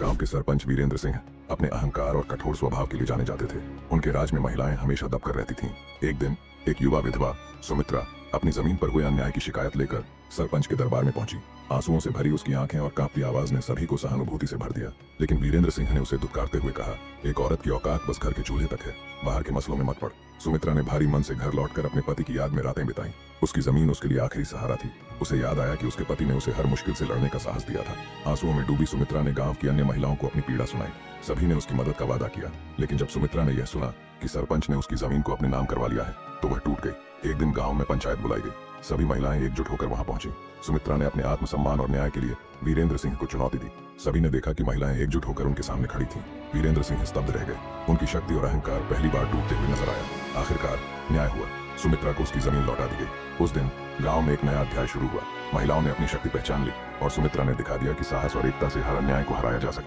गांव के सरपंच वीरेंद्र सिंह अपने अहंकार और कठोर स्वभाव के लिए जाने जाते थे। उनके राज में महिलाएं हमेशा दबकर रहती थीं। एक दिन एक युवा विधवा सुमित्रा अपनी जमीन पर हुए अन्याय की शिकायत लेकर सरपंच के दरबार में पहुंची। आंसुओं से भरी उसकी आंखें और कांपती आवाज ने सभी को सहानुभूति से भर दिया। लेकिन वीरेंद्र सिंह ने उसे दुत्कारते हुए कहा, एक औरत की औकात बस घर के चूल्हे तक है, बाहर के मसलों में मत पड़। सुमित्रा ने भारी मन से घर लौटकर अपने पति की याद में रातें बिताई। उसकी जमीन उसके लिए आखिरी सहारा थी। उसे याद आया कि उसके पति ने उसे हर मुश्किल से लड़ने का साहस दिया था। आंसुओं में डूबी सुमित्रा ने गांव की अन्य महिलाओं को अपनी पीड़ा सुनाई। सभी ने उसकी मदद का वादा किया, लेकिन जब सुमित्रा ने यह सुना कि सरपंच ने उसकी जमीन को अपने नाम करवा लिया है, तो वह टूट गई। एक दिन गांव में पंचायत बुलाई गई। सभी महिलाएं एकजुट होकर वहां पहुंची। सुमित्रा ने अपने आत्मसम्मान और न्याय के लिए वीरेंद्र सिंह को चुनौती दी। सभी ने देखा कि महिलाएं एकजुट होकर उनके सामने खड़ी थीं। वीरेंद्र सिंह स्तब्ध रह गए। उनकी शक्ति और अहंकार पहली बार टूटते हुए नजर आया। आखिरकार न्याय हुआ। सुमित्रा को उसकी जमीन लौटा दी गई। उस दिन गांव में एक नया अध्याय शुरू हुआ। महिलाओं ने अपनी शक्ति पहचान ली और सुमित्रा ने दिखा दिया कि साहस और एकता से हर अन्याय को हराया जा सकता है।